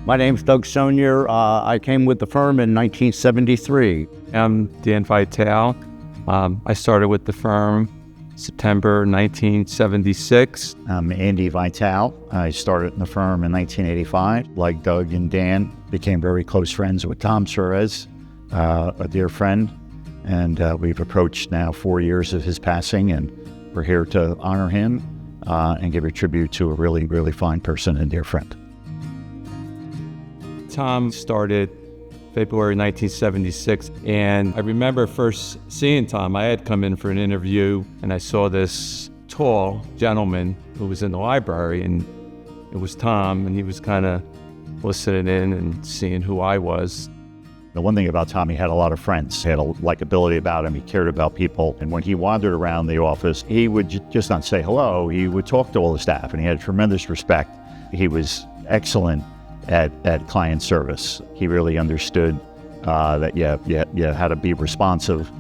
My name's Doug Sonier. I came with the firm in 1973. I'm Dan Vitale. I started with the firm September 1976. I'm Andy Vitale. I started in the firm in 1985. Like Doug and Dan, became very close friends with Tom Suarez, a dear friend. And we've approached now 4 years of his passing, and we're here to honor him and give a tribute to a really, really fine person and dear friend. Tom started February 1976, and I remember first seeing Tom. I had come in for an interview, and I saw this tall gentleman who was in the library, and it was Tom, and he was kind of listening in and seeing who I was. The one thing about Tom, he had a lot of friends. He had a likability about him. He cared about people. And when he wandered around the office, he would just not say hello. He would talk to all the staff, and he had tremendous respect. He was excellent at client service. He really understood that you had to be responsive.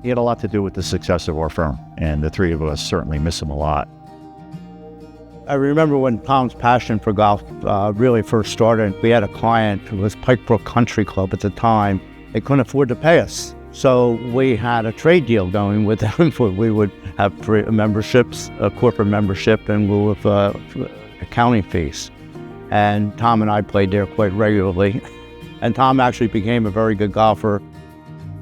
He had a lot to do with the success of our firm, and the three of us certainly miss him a lot. I remember when Tom's passion for golf really first started. We had a client who was Pike Brook Country Club at the time. They couldn't afford to pay us. So we had a trade deal going with them. We would have memberships, a corporate membership, in lieu of accounting fees. And Tom and I played there quite regularly. And Tom actually became a very good golfer.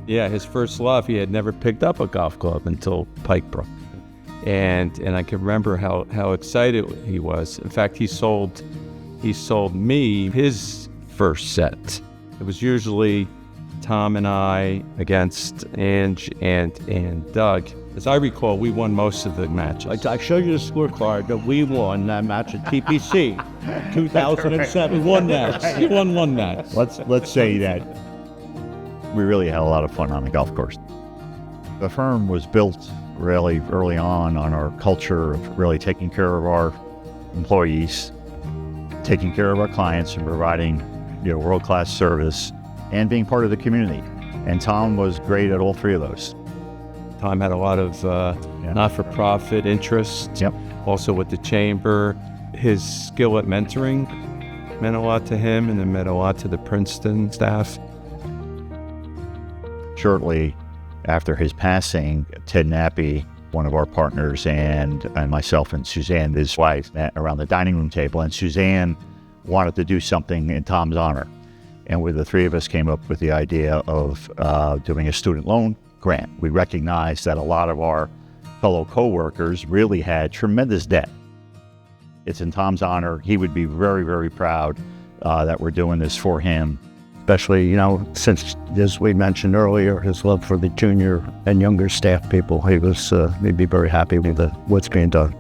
Yeah, his first love, he had never picked up a golf club until Pike Brook. And I can remember how excited he was. In fact, he sold me his first set. It was usually Tom and I against Ange and Doug. As I recall, we won most of the matches. I showed you the scorecard that we won that match at TPC 2007. We won that. We won one match. Let's say that we really had a lot of fun on the golf course. The firm was built really early on our culture of really taking care of our employees, taking care of our clients, and providing world-class service and being part of the community. And Tom was great at all three of those. Tom had a lot of not-for-profit interests, also with the chamber. His skill at mentoring meant a lot to him, and it meant a lot to the Princeton staff. Shortly after his passing, Ted Nappy, one of our partners, and myself and Suzanne, his wife, met around the dining room table, and Suzanne wanted to do something in Tom's honor. And the three of us came up with the idea of doing a student loan grant. We recognized that a lot of our fellow co-workers really had tremendous debt. It's in Tom's honor. He would be very, very proud that we're doing this for him. Especially, since, as we mentioned earlier, his love for the junior and younger staff people, he'd be very happy with what's being done.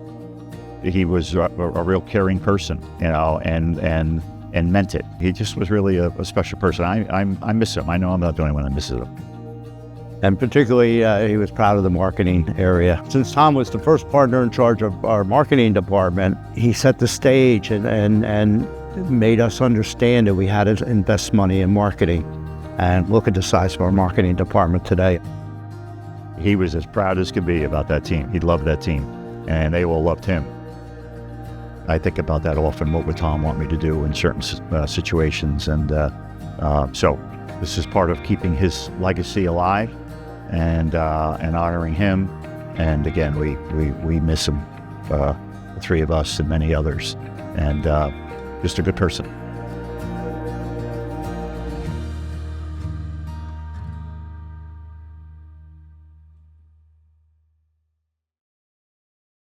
He was a real caring person, and meant it. He just was really a special person. I miss him. I know I'm not the only one that misses him. And particularly, he was proud of the marketing area. Since Tom was the first partner in charge of our marketing department, he set the stage and made us understand that we had to invest money in marketing. And look at the size of our marketing department today. He was as proud as could be about that team. He loved that team, and they all loved him. I think about that often. What would Tom want me to do in certain situations? And so this is part of keeping his legacy alive and honoring him. And again, we miss him, the three of us and many others. And just a good person.